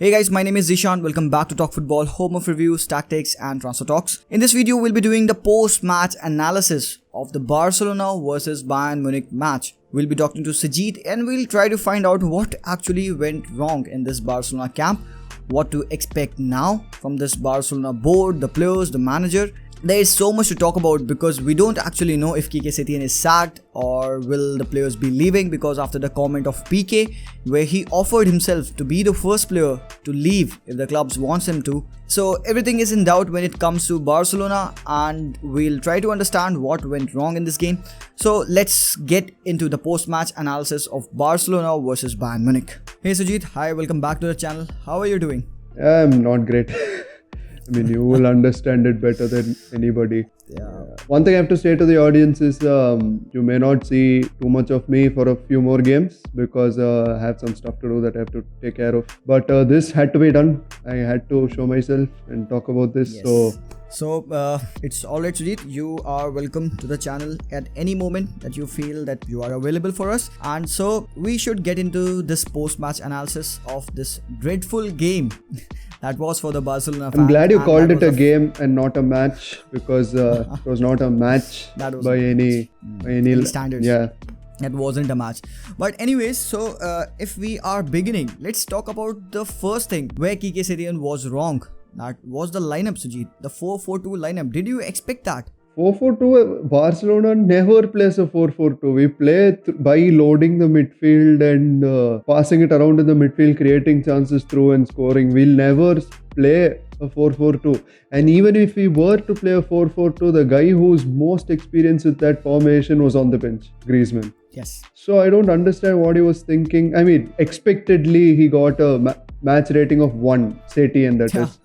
Hey guys, my name is Zishan. Welcome back to Talk Football, home of reviews, tactics and transfer talks. In this video, we'll be doing the post-match analysis of the Barcelona versus Bayern Munich match. We'll be talking to Sajid and we'll try to find out what actually went wrong in this Barcelona camp, what to expect now from this Barcelona board, the players, the manager. There is so much to talk about because we don't actually know if Quique Setien is sacked or will the players be leaving, because after the comment of PK where he offered himself to be the first player to leave if the clubs wants him to. So everything is in doubt when it comes to Barcelona and we'll try to understand what went wrong in this game. So let's get into the post-match analysis of Barcelona versus Bayern Munich. Hey Sujit, hi, welcome back to the channel. How are you doing? I'm not great. I mean, you will understand it better than anybody. Yeah. One thing I have to say to the audience is you may not see too much of me for a few more games because I have some stuff to do that I have to take care of. But this had to be done. I had to show myself and talk about this. Yes. So it's alright Sujit, you are welcome to the channel at any moment that you feel that you are available for us. And so we should get into this post-match analysis of this dreadful game that was for the Barcelona fans. I'm glad you called it a game and not a match, because it was not a match by any standards. Yeah. That wasn't a match. But anyways, so if we are beginning, let's talk about the first thing where Quique Setien was wrong. That was the lineup, Sujit. The 4-4-2 lineup. Did you expect that? 4-4-2, Barcelona never plays a 4-4-2. We play by loading the midfield and passing it around in the midfield, creating chances through and scoring. We'll never play a 4-4-2. And even if we were to play a 4-4-2, the guy who's most experienced with that formation was on the bench, Griezmann. Yes. So I don't understand what he was thinking. I mean, expectedly he got a match rating of 1, Setien that is.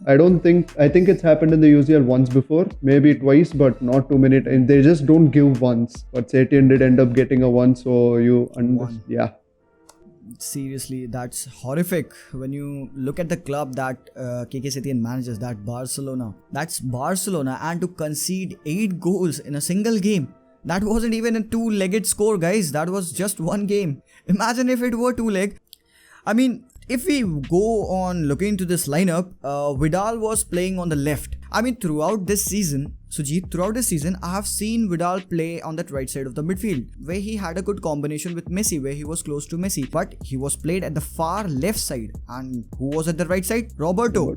I think it's happened in the UCL once before, maybe twice, but not too many times. They just don't give ones. But Setien did end up getting a 1, so you understand. Yeah. Seriously, that's horrific when you look at the club that Quique Setien manages, that Barcelona. That's Barcelona, and to concede 8 goals in a single game. That wasn't even a 2-legged score, guys. That was just one game. Imagine if it were 2-leg. I mean, if we go on looking into this lineup, Vidal was playing on the left. I mean, throughout this season, Sujit, I have seen Vidal play on that right side of the midfield, where he had a good combination with Messi, where he was close to Messi. But he was played at the far left side. And who was at the right side? Roberto.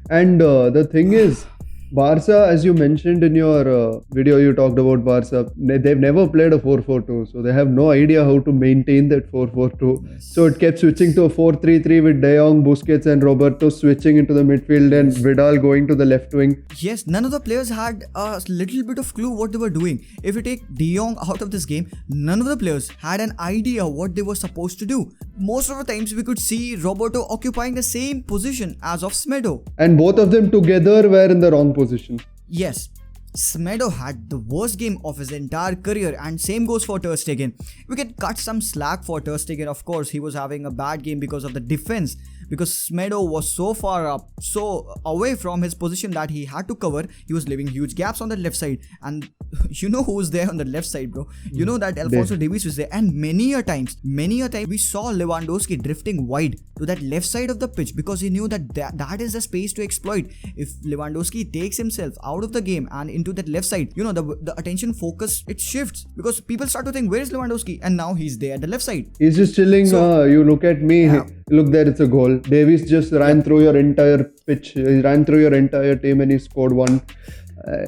And the thing is, Barca, as you mentioned in your video, you talked about Barca. They've never played a 4-4-2, so they have no idea how to maintain that 4-4-2. Yes. So it kept switching to a 4-3-3 with De Jong, Busquets and Roberto switching into the midfield and Vidal going to the left wing. Yes, none of the players had a little bit of clue what they were doing. If you take De Jong out of this game, none of the players had an idea what they were supposed to do. Most of the times we could see Roberto occupying the same position as of Semedo. And both of them together were in the wrong position. Yes, Semedo had the worst game of his entire career, and same goes for Ter Stegen. We can cut some slack for Ter Stegen, of course. He was having a bad game because of the defense, because Semedo was so far up, so away from his position that he had to cover. He was leaving huge gaps on the left side, and you know who was there on the left side, bro. You know that Alphonso Davies was there, and many a time we saw Lewandowski drifting wide to that left side of the pitch, because he knew that that is the space to exploit. If Lewandowski takes himself out of the game and into that left side, you know, the attention focus, it shifts, because people start to think, where is Lewandowski? And now he's there at the left side. He's just chilling. So, you look at me. Yeah. Look there, it's a goal. Davies just ran through your entire pitch. He ran through your entire team and he scored 1.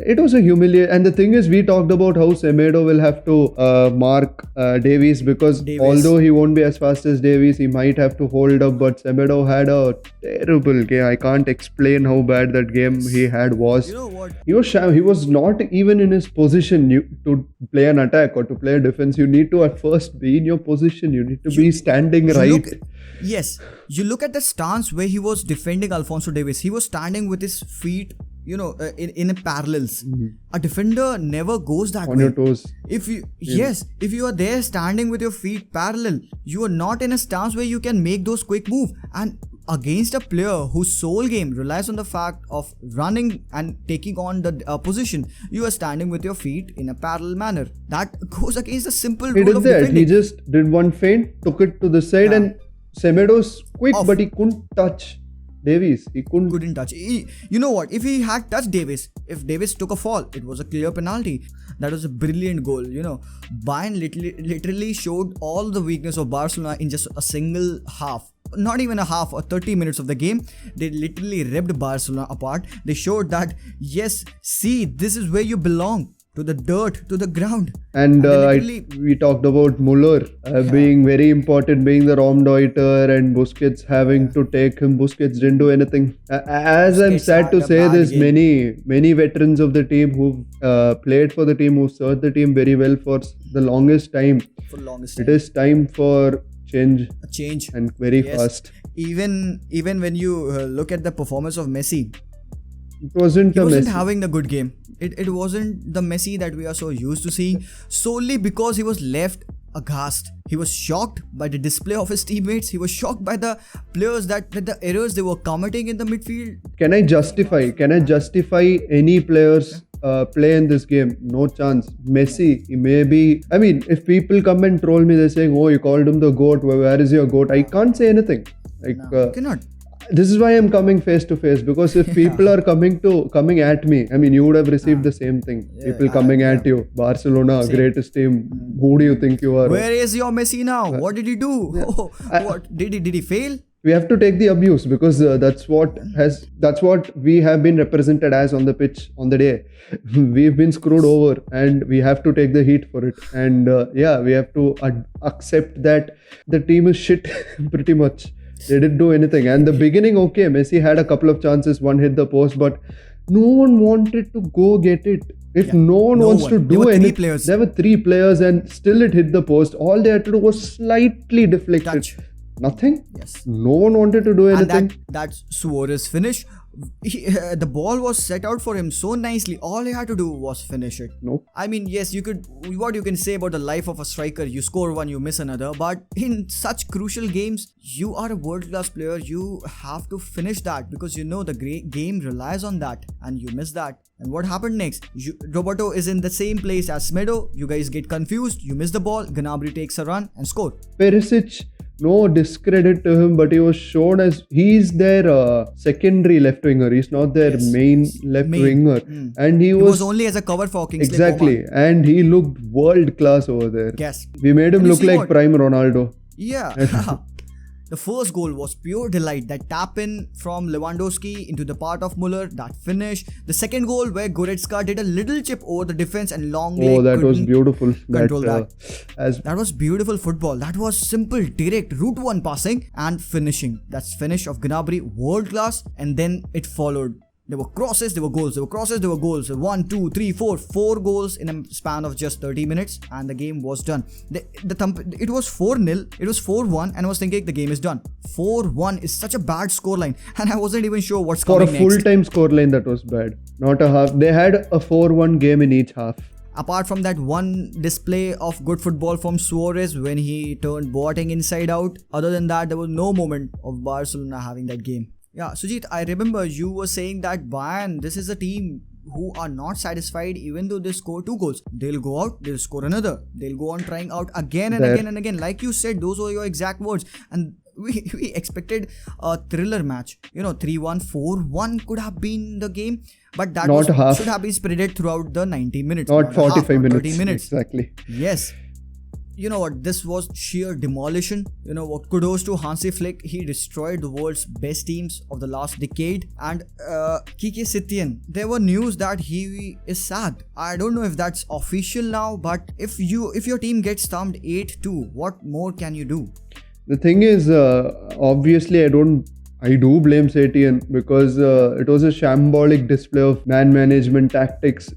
It was a humiliation. And the thing is, we talked about how Semedo will have to mark Davies, because although he won't be as fast as Davies, he might have to hold up. But Semedo had a terrible game. I can't explain how bad that game he had was. You know what? He was not even in his position to play an attack or to play a defense. You need to at first be in your position. You need to be standing right. Yes, you look at the stance where he was defending Alphonso Davies. He was standing with his feet, you know, in parallels. A defender never goes that way. On your toes. If you are there standing with your feet parallel, you are not in a stance where you can make those quick moves. And against a player whose sole game relies on the fact of running and taking on the position, you are standing with your feet in a parallel manner. That goes against the simple rule of defending. He just did one feint, took it to the side, and Semedo's quick, but he couldn't touch. Davies. He couldn't touch. You know what? If he had touched Davis, if Davis took a fall, it was a clear penalty. That was a brilliant goal. Bayern literally showed all the weakness of Barcelona in just a single half. Not even a half or 30 minutes of the game. They literally ripped Barcelona apart. They showed that, yes, see, this is where you belong. To the dirt, to the ground. And we talked about Muller being very important, being the Raumdeuter, and Busquets having to take him. Busquets didn't do anything. As I'm sad to say, there's many veterans of the team who played for the team, who served the team very well for the longest time. It is time for change. A change. And very fast. Even when you look at the performance of Messi, he wasn't having a good game. It wasn't the Messi that we are so used to seeing, solely because he was left aghast. He was shocked by the display of his teammates. He was shocked by the players that the errors they were committing in the midfield. Can I justify any players play in this game? No chance. Messi, he may be. I mean, if people come and troll me, they're saying, "Oh, you called him the GOAT. Where is your GOAT?" I can't say anything. You cannot. This is why I'm coming face to face, because if people are coming at me, I mean, you would have received the same thing. People coming at you. Barcelona, greatest team. Who do you think you are? Where is your Messi now? What did he do? What did he fail? We have to take the abuse, because that's what we have been represented as on the pitch on the day. We've been screwed over, and we have to take the heat for it. And we have to accept that the team is shit pretty much. They didn't do anything. And the beginning, okay, Messi had a couple of chances, one hit the post, but no one wanted to go get it. If no one wants to do anything, there were 3 players and still it hit the post. All they had to do was slightly deflect it. Nothing. Yes. No one wanted to do anything. And that's Suarez finish. The ball was set out for him so nicely. All he had to do was finish it. Nope. I mean, yes, what you can say about the life of a striker, you score one, you miss another. But in such crucial games, you are a world-class player. You have to finish that, because the game relies on that, and you miss that. And what happened next? Roberto is in the same place as Smedo. You guys get confused. You miss the ball. Gnabry takes a run and score. Perisic, no discredit to him, but he was shown as he's their secondary left winger. He's not their main left winger. And he was only as a cover for Kingsley Exactly. Coman. And he looked world class over there. Yes. We made him look like prime Ronaldo. Yeah. The first goal was pure delight. That tap in from Lewandowski into the part of Muller, that finish. The second goal where Goretzka did a little chip over the defense and long leg. Oh, that was beautiful. That was beautiful football. That was simple, direct, route one passing and finishing. That's finish of Gnabry, world class. And then it followed. There were crosses, there were goals, there were crosses, there were goals. 1, 2, 3, 4 goals in a span of just 30 minutes, and the game was done. It was 4-0, it was 4-1, and I was thinking the game is done. 4-1 is such a bad scoreline, and I wasn't even sure what's coming next. For a full-time scoreline, that was bad. Not a half. They had a 4-1 game in each half. Apart from that one display of good football from Suarez when he turned Boateng inside out, other than that, there was no moment of Barcelona having that game. Yeah, Sujit, I remember you were saying that Bayern, this is a team who are not satisfied even though they score 2 goals. They'll go out, they'll score another. They'll go on trying out again and again and again. Like you said, those were your exact words. And we expected a thriller match. 3-1, 4-1 could have been the game. But that should have been spread throughout the 90 minutes. Not 45 minutes. 30 minutes. Exactly. Yes. You know what, this was sheer demolition. Kudos to Hansi Flick. He destroyed the world's best teams of the last decade. And Kike Setien, there were news that he is sacked. I don't know if that's official now, but if your team gets thumped 8-2, what more can you do? The thing is, obviously I do blame Setien, because it was a shambolic display of man management tactics.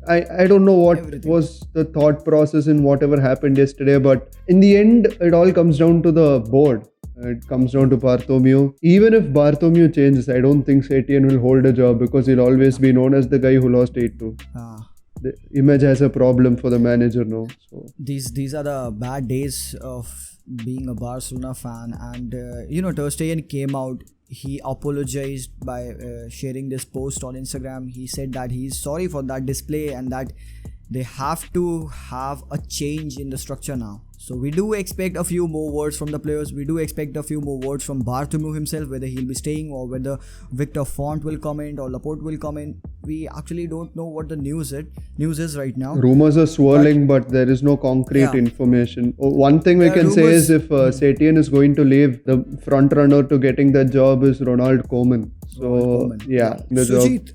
I don't know what was the thought process in whatever happened yesterday, but in the end, it all comes down to the board. It comes down to Bartomeu. Even if Bartomeu changes, I don't think Setien will hold a job, because he'll always be known as the guy who lost 8-2. The image has a problem for the manager now. So these are the bad days of being a Barcelona fan. And Ter Stegen came out. He apologized by sharing this post on Instagram. He said that he's sorry for that display and that they have to have a change in the structure now. So we do expect a few more words from the players. We do expect a few more words from Bartomeu himself, whether he'll be staying or whether Victor Font will come in or Laporte will come in. We actually don't know what the news is right now. Rumors are swirling, but there is no concrete information. One thing we can say is if Setien is going to leave, the front runner to getting that job is Ronald Koeman. So Sujit,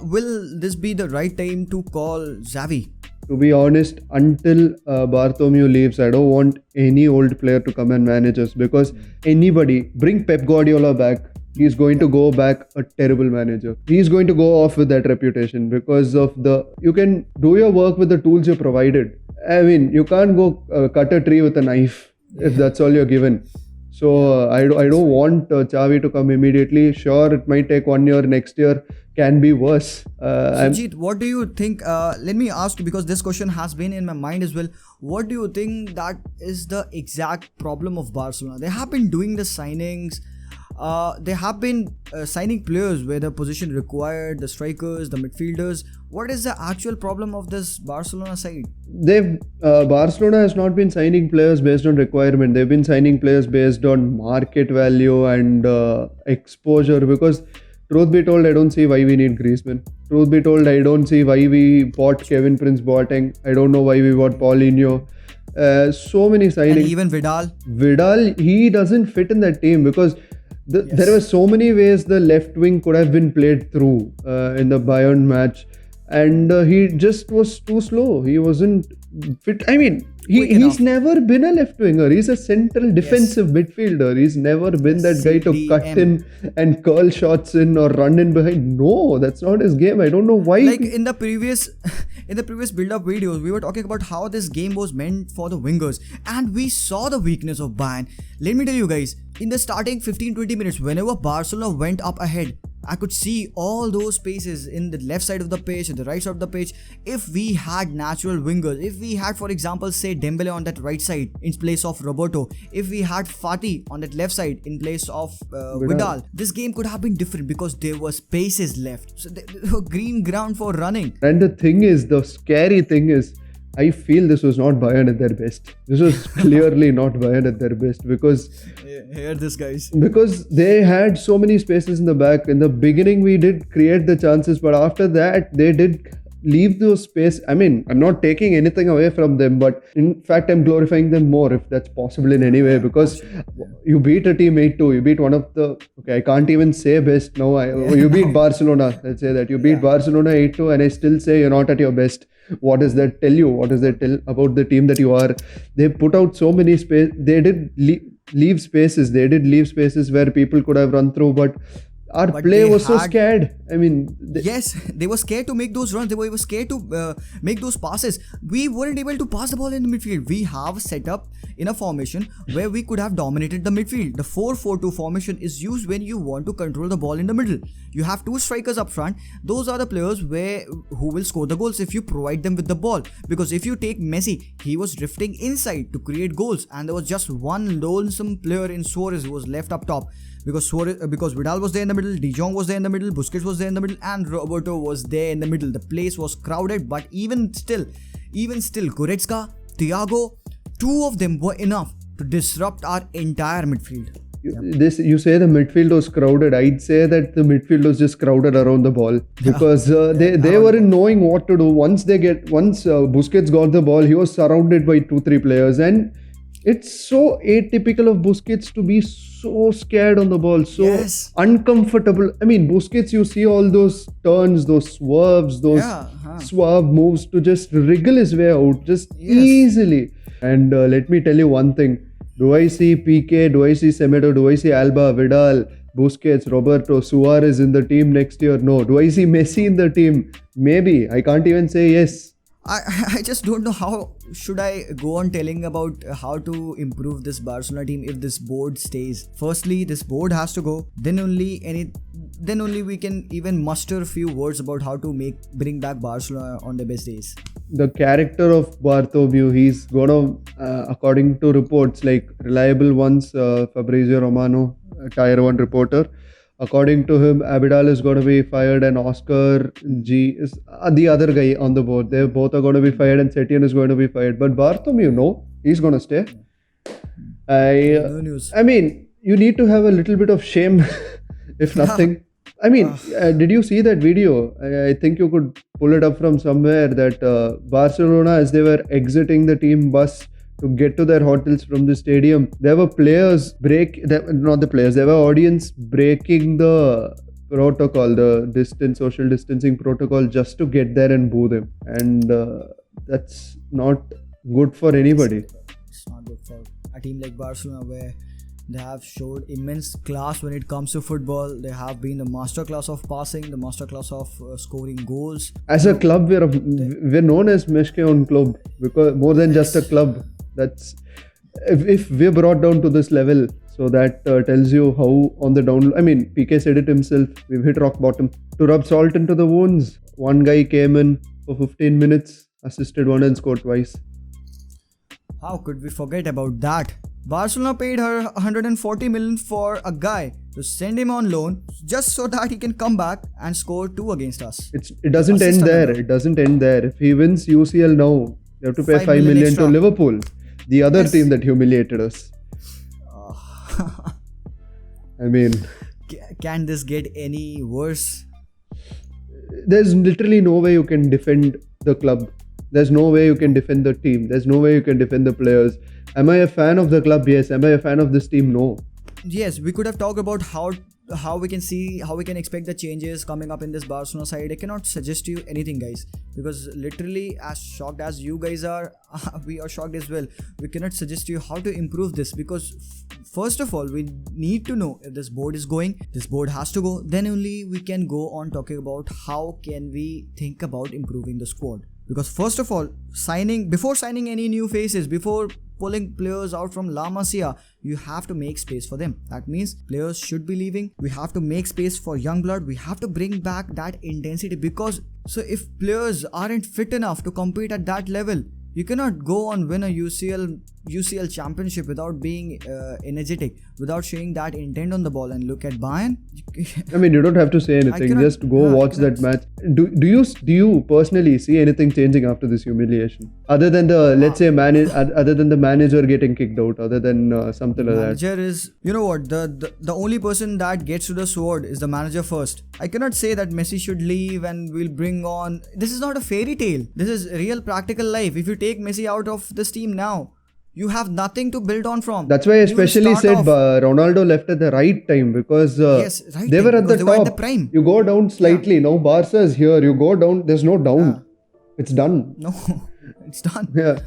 will this be the right time to call Xavi? To be honest, until Bartomeu leaves, I don't want any old player to come and manage us, because anybody, bring Pep Guardiola back, he's going to go back a terrible manager. He's going to go off with that reputation because of you can do your work with the tools you're provided. I mean, you can't go cut a tree with a knife if that's all you're given. So I don't want Xavi to come immediately. Sure, it might take 1 year. Next year can be worse. Sujit, what do you think? Let me ask you, because this question has been in my mind as well. What do you think that is the exact problem of Barcelona? They have been doing the signings. They have been signing players where the position required, the strikers, the midfielders. What is the actual problem of this Barcelona side? Barcelona has not been signing players based on requirement. They've been signing players based on market value and exposure. Because truth be told, I don't see why we need Griezmann. Truth be told, I don't see why we bought Kevin Prince Boateng. I don't know why we bought Paulinho. So many signings. And even Vidal. He doesn't fit in that team because there were so many ways the left wing could have been played through in the Bayern match, and he just was too slow. He wasn't fit. I mean, he's never been a left winger. He's a central defensive midfielder. He's never been that guy to cut in and curl shots in or run in behind. No, that's not his game. I don't know why. Like in the previous build-up videos, we were talking about how this game was meant for the wingers, and we saw the weakness of Bayern. Let me tell you guys, in the starting 15-20 minutes, whenever Barcelona went up ahead, I could see all those spaces in the left side of the pitch and the right side of the pitch. If we had natural wingers, if we had, for example, say Dembele on that right side in place of Roberto, if we had Fati on that left side in place of Vidal, this game could have been different because there were spaces left. So there were green ground for running. And the scary thing is, I feel this was not Bayern at their best. This was clearly not Bayern at their best because hear this, guys. Because they had so many spaces in the back. In the beginning, we did create the chances, but after that, they did leave those space. I mean, I'm not taking anything away from them, but in fact, I'm glorifying them more if that's possible in any way, because you beat a team 8-2. You beat one of the, I can't even say best now. You beat Barcelona. Let's say that. You beat Barcelona 8-2, and I still say you're not at your best. What does that tell you? What does that tell about the team that you are? They put out so many space. They did leave spaces. They did leave spaces where people could have run through, but our play was so scared. I mean, they were scared to make those runs. They were scared to make those passes. We weren't able to pass the ball in the midfield. We have set up in a formation where we could have dominated the midfield. The 4-4-2 formation is used when you want to control the ball in the middle. You have two strikers up front. Those are the players who will score the goals if you provide them with the ball. Because if you take Messi, he was drifting inside to create goals, and there was just one lonesome player in Suarez who was left up top. Because Vidal was there in the middle, De Jong was there in the middle, Busquets was there in the middle, and Roberto was there in the middle. The place was crowded, but even still, Goretzka, Thiago, two of them were enough to disrupt our entire midfield. You say the midfield was crowded. I'd say that the midfield was just crowded around the ball because they weren't knowing what to do. Once Busquets got the ball, he was surrounded by 2-3 players, and it's so atypical of Busquets to be so scared on the ball, so uncomfortable. I mean, Busquets, you see all those turns, those swerves, those swerve moves to just wriggle his way out just easily. And let me tell you one thing. Do I see PK? Do I see Semedo? Do I see Alba, Vidal, Busquets, Roberto, Suarez in the team next year? No. Do I see Messi in the team? Maybe. I can't even say yes. I just don't know how should I go on telling about how to improve this Barcelona team if this board stays. Firstly, this board has to go. Then only we can even muster a few words about how to bring back Barcelona on their best days. The character of Bartomeu, he's gonna, according to reports like reliable ones, Fabrizio Romano, Tier 1 reporter, According to him, Abidal is going to be fired and Oscar G is the other guy on the board. They both are going to be fired and Setien is going to be fired. But Bartholomew, no, he's going to stay. No news. I mean, you need to have a little bit of shame, if nothing. I mean, did you see that video? I think you could pull it up from somewhere that Barcelona, as they were exiting the team bus to get to their hotels from the stadium, there were there were audience breaking the protocol, the social distancing protocol, just to get there and boo them. And that's not good for anybody. It's not good for a team like Barcelona, where they have showed immense class when it comes to football. They have been the masterclass of passing, the masterclass of scoring goals. As a club, we're known as Meshkeon Club, because more than just a club. That's if we're brought down to this level. So that tells you how on the down. I mean, PK said it himself. We've hit rock bottom. To rub salt into the wounds, one guy came in for 15 minutes, assisted one and scored twice. How could we forget about that? Barcelona paid her 140 million for a guy to send him on loan just so that he can come back and score 2 against us. It doesn't end there. It doesn't end there. If he wins UCL now, you have to pay 5 million extra to Liverpool, the other team that humiliated us. I mean, can this get any worse? There's literally no way you can defend the club. There's no way you can defend the team. There's no way you can defend the players. Am I a fan of the club? Yes. Am I a fan of this team? No. Yes, we could have talked about how we can expect the changes coming up in this Barcelona side. I cannot suggest you anything, guys, because literally as shocked as you guys are, we are shocked as well. We cannot suggest you how to improve this, because first of all, we need to know if this board is going. This board has to go. Then only we can go on talking about how can we think about improving the squad. Because first of all, before signing any new faces, before pulling players out from La Masia, you have to make space for them. That means players should be leaving. We have to make space for young blood. We have to bring back that intensity, because so if players aren't fit enough to compete at that level, you cannot go on win a UCL championship without being energetic, without showing that intent on the ball. And look at Bayern. I mean, you don't have to say anything. Just go watch that match. Do you personally see anything changing after this humiliation? Other than the other than the manager getting kicked out, other than something like that. Manager is, you know what? The only person that gets to the sword is the manager first. I cannot say that Messi should leave and we'll bring on. This is not a fairy tale. This is real practical life. If you take Messi out of this team now, you have nothing to build on from. That's why I especially said Ronaldo left at the right time, because they were at the top. The prime. You go down slightly. Yeah. Now Barca is here. You go down. There's no down. Yeah. It's done. No, it's done. Yeah.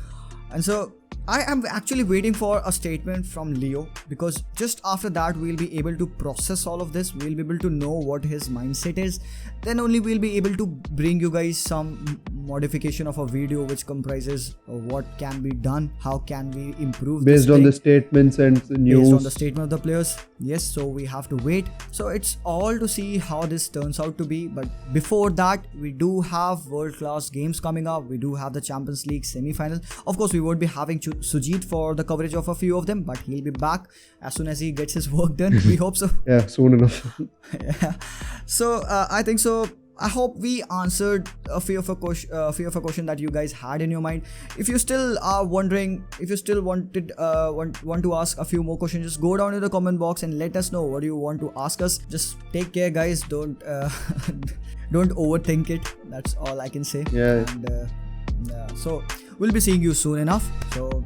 And so I am actually waiting for a statement from Leo, because just after that we'll be able to process all of this. We'll be able to know what his mindset is. Then only we'll be able to bring you guys some modification of a video which comprises what can be done, how can we improve based on the statements and news. Based on the statement of the players. Yes, so we have to wait. So it's all to see how this turns out to be. But before that, we do have world-class games coming up. We do have the Champions League semi-final. Of course, we won't be having Sujit for the coverage of a few of them, but he'll be back as soon as he gets his work done. We hope so. Yeah, soon enough. Yeah. So I think so. I hope we answered a few of a question that you guys had in your mind. If you still are wondering, if you still want to ask a few more questions, just go down in the comment box and let us know what you want to ask us. Just take care, guys. Don't overthink it. That's all I can say. Yeah. And so we'll be seeing you soon enough. So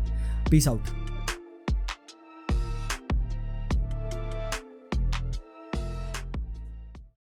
peace out.